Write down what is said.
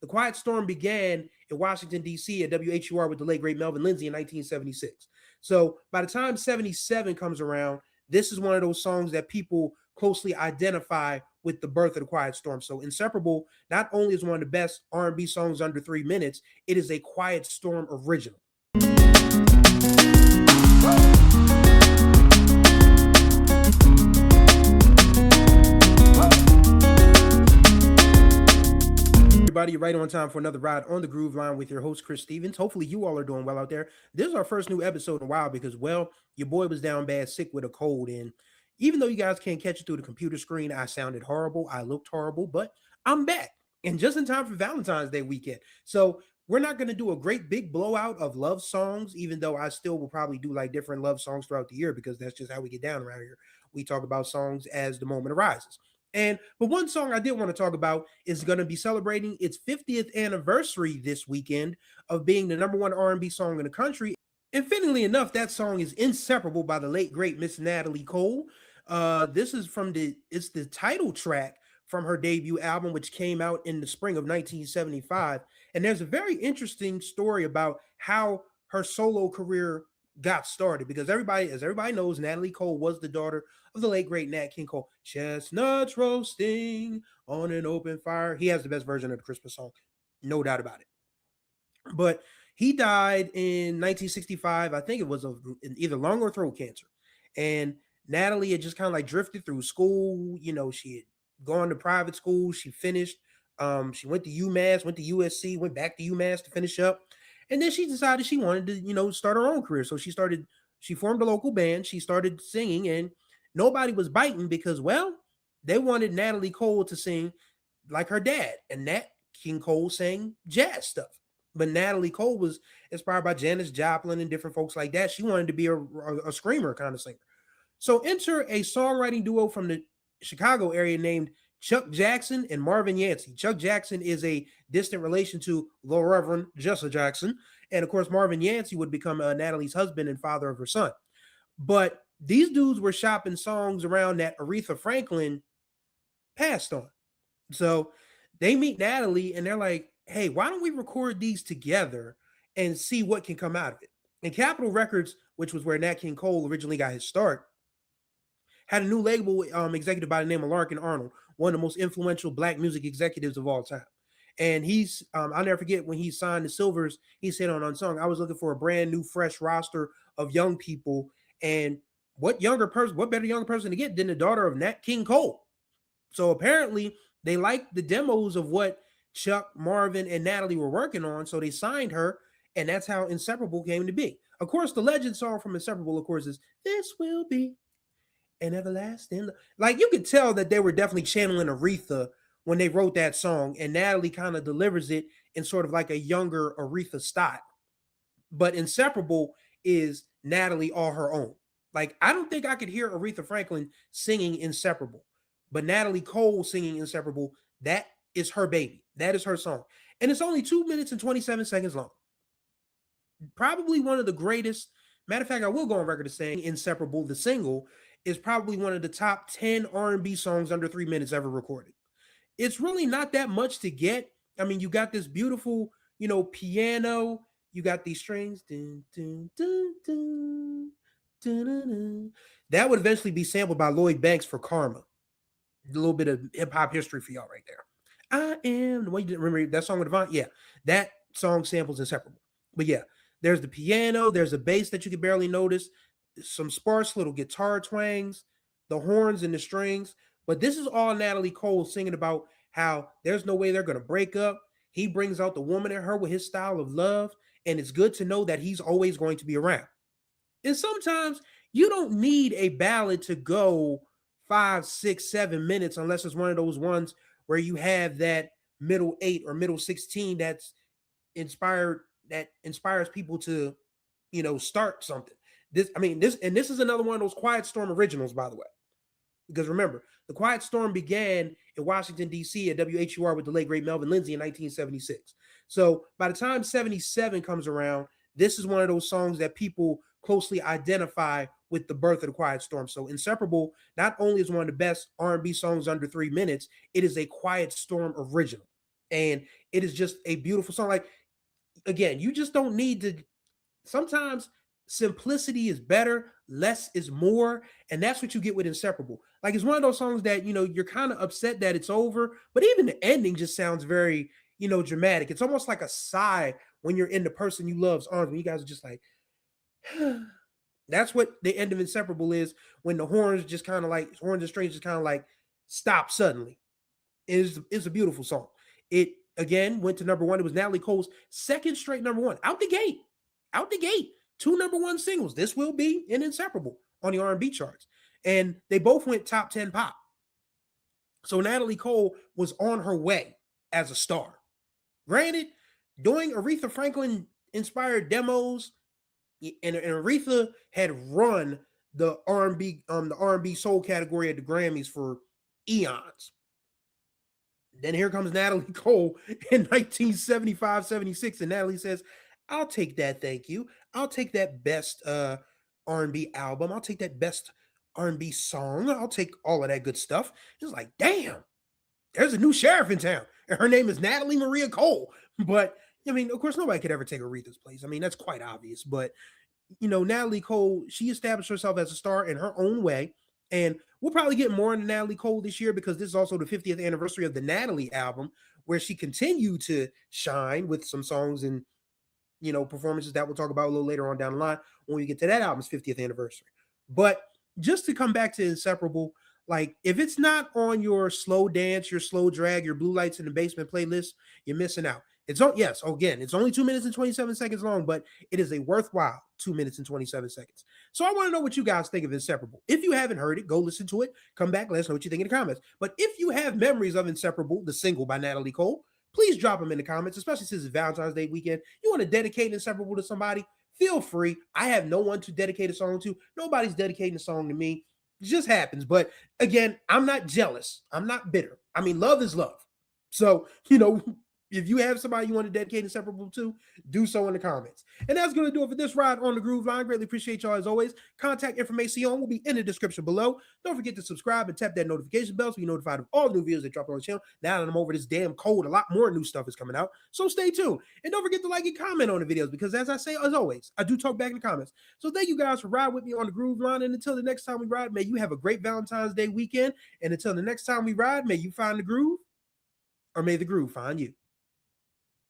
The Quiet Storm began in Washington, D.C. at WHUR with the late, great Melvin Lindsay in 1976. So by the time 77 comes around, this is one of those songs that people closely identify with the birth of the Quiet Storm. So Inseparable not only is one of the best R&B songs under 3 minutes, it is a Quiet Storm original. Everybody, you're right on time for another ride on the Groove Line with your host, Chris Stevens. Hopefully you all are doing well out there. This is our first new episode in a while because, well, your boy was down bad sick with a cold. And even though you guys can't catch it through the computer screen, I sounded horrible. I looked horrible, but I'm back. And just in time for Valentine's Day weekend. So we're not going to do a great big blowout of love songs, even though I still will probably do like different love songs throughout the year because that's just how we get down around here. We talk about songs as the moment arises. But one song I did want to talk about is going to be celebrating its 50th anniversary this weekend of being the number one R&B song in the country. And fittingly enough, that song is Inseparable by the late great Miss Natalie Cole. This is it's the title track from her debut album, which came out in the spring of 1975. And there's a very interesting story about how her solo career got started because as everybody knows, Natalie Cole was the daughter of the late great Nat King Cole. Chestnuts roasting on an open fire. He has the best version of the Christmas song, no doubt about it. But he died in 1965. I think it was of either lung or throat cancer. And Natalie had just kind of like drifted through school. You know, she had gone to private school. She finished. She went to UMass, went to USC, went back to UMass to finish up. And then she decided she wanted to, start her own career. So she formed a local band. She started singing, and nobody was biting because, well, they wanted Natalie Cole to sing like her dad. And Nat King Cole sang jazz stuff. But Natalie Cole was inspired by Janis Joplin and different folks like that. She wanted to be a screamer kind of singer. So enter a songwriting duo from the Chicago area named Chuck Jackson and Marvin Yancey. Chuck Jackson is a distant relation to the Reverend Jesse Jackson. And of course, Marvin Yancey would become Natalie's husband and father of her son. But these dudes were shopping songs around that Aretha Franklin passed on. So they meet Natalie and they're like, hey, why don't we record these together and see what can come out of it? And Capitol Records, which was where Nat King Cole originally got his start, had a new label executive by the name of Larkin Arnold, one of the most influential black music executives of all time. And he's, I'll never forget when he signed the Silvers, he said on Unsung, I was looking for a brand new, fresh roster of young people. And what better younger person to get than the daughter of Nat King Cole? So apparently they liked the demos of what Chuck, Marvin, and Natalie were working on. So they signed her, and that's how Inseparable came to be. Of course, the legend song from Inseparable, of course, is This Will Be an Everlasting. Like, you could tell that they were definitely channeling Aretha when they wrote that song, and Natalie kind of delivers it in sort of like a younger Aretha style. But Inseparable is Natalie all her own. Like, I don't think I could hear Aretha Franklin singing Inseparable, but Natalie Cole singing Inseparable, that is her baby. That is her song. And it's only 2 minutes and 27 seconds long. Probably one of the greatest. Matter of fact, I will go on record as saying Inseparable, the single, is probably one of the top 10 R&B songs under 3 minutes ever recorded. It's really not that much to get. I mean, you got this beautiful, piano. You got these strings. Dun, dun, dun, dun, dun, dun, dun. That would eventually be sampled by Lloyd Banks for Karma. A little bit of hip-hop history for y'all right there. I am the one you didn't remember that song with Devon? Yeah, that song samples Inseparable. But yeah, there's the piano, there's a bass that you can barely notice, some sparse little guitar twangs, the horns and the strings. But this is all Natalie Cole singing about how there's no way they're going to break up. He brings out the woman in her with his style of love, and it's good to know that he's always going to be around. And sometimes you don't need a ballad to go 5, 6, 7 minutes unless it's one of those ones where you have that middle 8 or middle 16 that inspires people to, start something. This is another one of those Quiet Storm originals, by the way. Because remember, the Quiet Storm began in Washington, D.C. at WHUR with the late, great Melvin Lindsay in 1976. So by the time 77 comes around, this is one of those songs that people closely identify with the birth of the Quiet Storm. So Inseparable not only is one of the best R&B songs under 3 minutes, it is a Quiet Storm original. And it is just a beautiful song. Like, again, you just don't need to, sometimes simplicity is better, less is more, and that's what you get with Inseparable. Like, it's one of those songs that, you're kind of upset that it's over, but even the ending just sounds very, dramatic. It's almost like a sigh when you're in the person you love's arms, when you guys are just like, that's what the end of Inseparable is, when the horns just kind of like, horns and strings just kind of like stop suddenly. It's a beautiful song. It again went to number one. It was Natalie Cole's second straight number one. Out the gate. Out the gate. Two number one singles. This will be an Inseparable on the R&B charts. And they both went top 10 pop. So Natalie Cole was on her way as a star. Granted, doing Aretha Franklin inspired demos, and Aretha had run the R&B soul category at the Grammys for eons. Then here comes Natalie Cole in 1975, 76, and Natalie says, I'll take that, thank you. I'll take that best R&B album. I'll take that best R&B song. I'll take all of that good stuff. It's like, damn, there's a new sheriff in town, and her name is Natalie Maria Cole. But, I mean, of course, nobody could ever take Aretha's place. I mean, that's quite obvious. But, Natalie Cole, she established herself as a star in her own way. And we'll probably get more into Natalie Cole this year, because this is also the 50th anniversary of the Natalie album, where she continued to shine with some songs and, performances that we'll talk about a little later on down the line when we get to that album's 50th anniversary. But just to come back to Inseparable, like, if it's not on your slow dance, your slow drag, your Blue Lights in the Basement playlist, you're missing out. It's only 2 minutes and 27 seconds long, but it is a worthwhile 2 minutes and 27 seconds. So I want to know what you guys think of Inseparable. If you haven't heard it, go listen to it. Come back, let us know what you think in the comments. But if you have memories of Inseparable, the single by Natalie Cole, please drop them in the comments, especially since it's Valentine's Day weekend. You want to dedicate Inseparable to somebody? Feel free. I have no one to dedicate a song to. Nobody's dedicating a song to me. It just happens. But again, I'm not jealous. I'm not bitter. I mean, love is love. So, if you have somebody you want to dedicate Inseparable to, do so in the comments. And that's going to do it for this ride on the Groove Line. Greatly appreciate y'all as always. Contact information will be in the description below. Don't forget to subscribe and tap that notification bell so you're notified of all the new videos that drop on the channel. Now that I'm over this damn cold, a lot more new stuff is coming out. So stay tuned. And don't forget to like and comment on the videos, because as I say, as always, I do talk back in the comments. So thank you guys for riding with me on the Groove Line. And until the next time we ride, may you have a great Valentine's Day weekend. And until the next time we ride, may you find the groove, or may the groove find you.